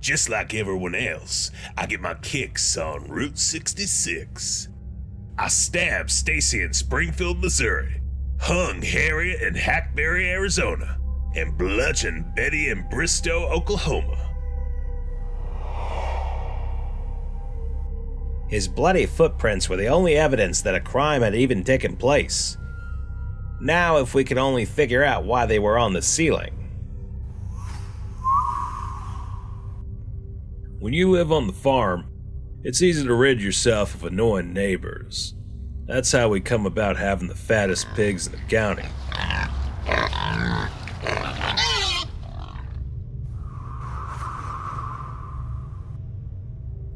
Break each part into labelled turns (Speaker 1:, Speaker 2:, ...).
Speaker 1: Just like everyone else, I get my kicks on Route 66. I stabbed Stacy in Springfield, Missouri, hung Harriet in Hackberry, Arizona, and bludgeoned Betty in Bristow, Oklahoma.
Speaker 2: His bloody footprints were the only evidence that a crime had even taken place. Now, if we could only figure out why they were on the ceiling.
Speaker 3: When you live on the farm, it's easy to rid yourself of annoying neighbors. That's how we come about having the fattest pigs in the county.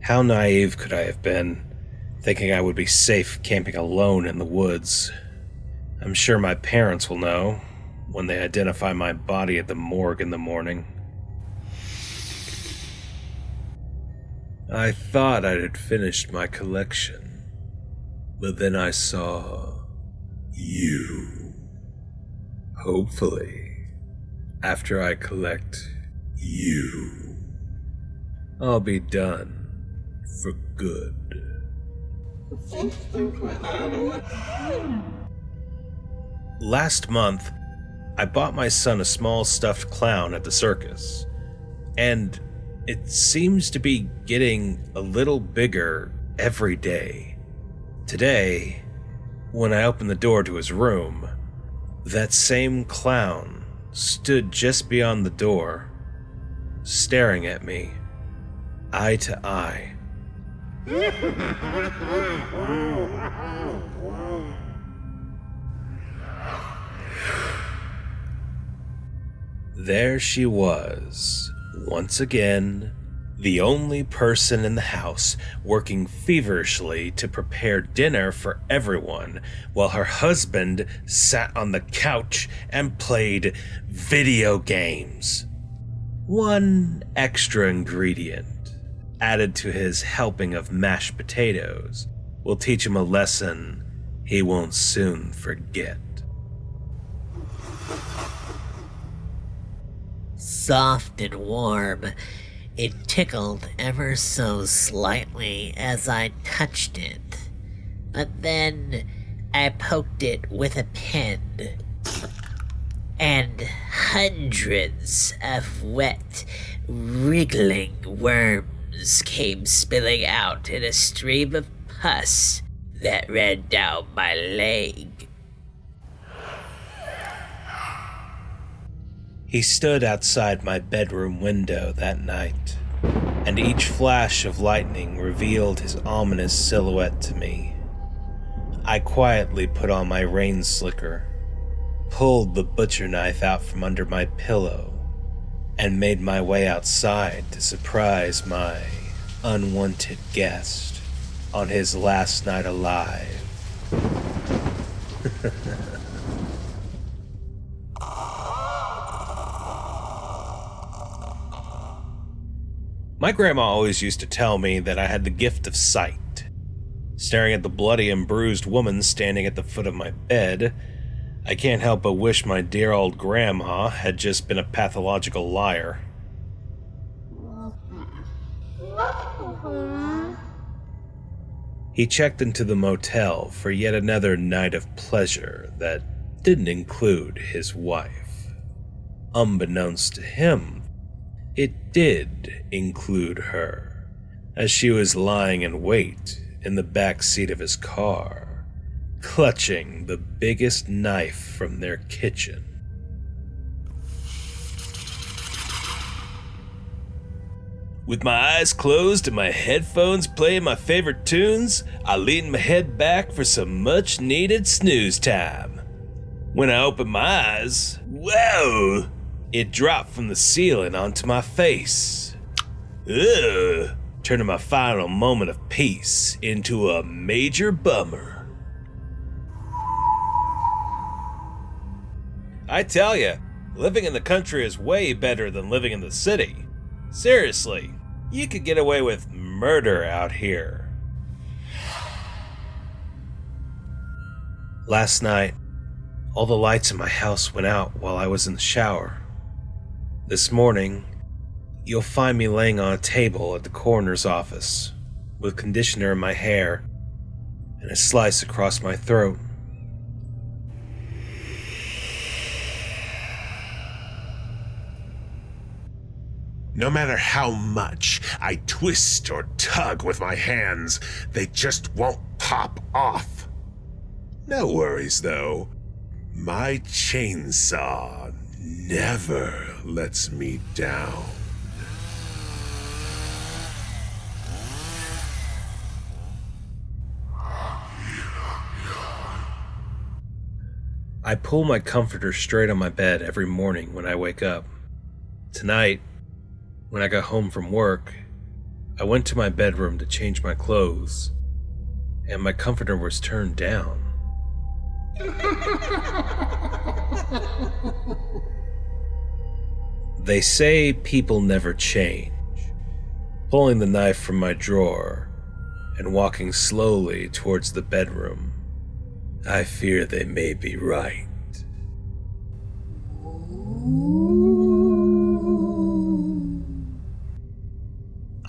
Speaker 2: How naive could I have been, thinking I would be safe camping alone in the woods? I'm sure my parents will know when they identify my body at the morgue in the morning.
Speaker 3: I thought I had finished my collection, but then I saw you. Hopefully, after I collect you, I'll be done for good.
Speaker 2: Last month, I bought my son a small stuffed clown at the circus, and it seems to be getting a little bigger every day. Today, when I opened the door to his room, that same clown stood just beyond the door, staring at me, eye to eye. There she was, once again, the only person in the house working feverishly to prepare dinner for everyone, while her husband sat on the couch and played video games. One extra ingredient added to his helping of mashed potatoes will teach him a lesson he won't soon forget.
Speaker 4: Soft and warm, it tickled ever so slightly as I touched it. But then I poked it with a pen, and hundreds of wet, wriggling worms came spilling out in a stream of pus that ran down my leg.
Speaker 2: He stood outside my bedroom window that night, and each flash of lightning revealed his ominous silhouette to me. I quietly put on my rain slicker, pulled the butcher knife out from under my pillow, and made my way outside to surprise my unwanted guest on his last night alive. My grandma always used to tell me that I had the gift of sight. Staring at the bloody and bruised woman standing at the foot of my bed, I can't help but wish my dear old grandma had just been a pathological liar. He checked into the motel for yet another night of pleasure that didn't include his wife. Unbeknownst to him, it did include her, as she was lying in wait in the back seat of his car, clutching the biggest knife from their kitchen.
Speaker 1: With my eyes closed and my headphones playing my favorite tunes, I leaned my head back for some much-needed snooze time. When I opened my eyes, whoa! It dropped from the ceiling onto my face. Ugh! Turning my final moment of peace into a major bummer.
Speaker 2: I tell ya, living in the country is way better than living in the city. Seriously, you could get away with murder out here. Last night, all the lights in my house went out while I was in the shower. This morning, you'll find me laying on a table at the coroner's office, with conditioner in my hair and a slice across my throat.
Speaker 5: No matter how much I twist or tug with my hands, they just won't pop off. No worries, though. My chainsaw never lets me down.
Speaker 2: I pull my comforter straight on my bed every morning when I wake up. Tonight, when I got home from work, I went to my bedroom to change my clothes, and my comforter was turned down. They say people never change. Pulling the knife from my drawer and walking slowly towards the bedroom, I fear they may be right.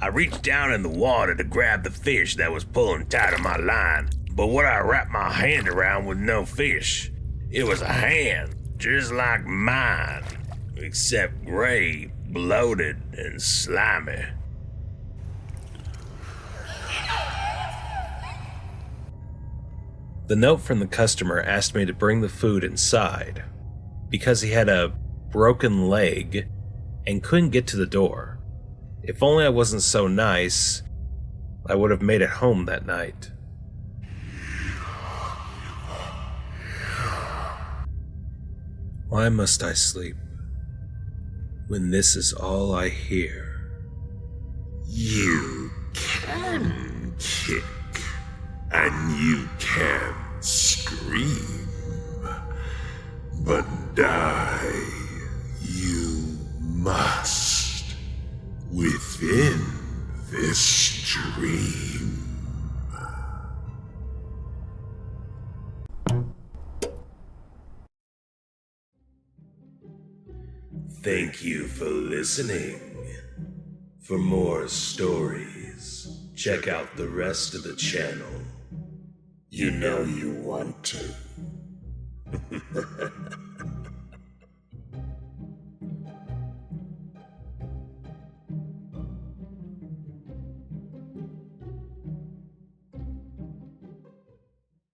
Speaker 1: I reached down in the water to grab the fish that was pulling tight on my line, but when I wrapped my hand around with no fish, it was a hand just like mine, except gray, bloated, and slimy.
Speaker 2: The note from the customer asked me to bring the food inside because he had a broken leg and couldn't get to the door. If only I wasn't so nice, I would have made it home that night. Why must I sleep when this is all I hear?
Speaker 5: You can kick, and you can scream, but die you must within this dream.
Speaker 1: Thank you for listening. For more stories, check out the rest of the channel. You know you want to.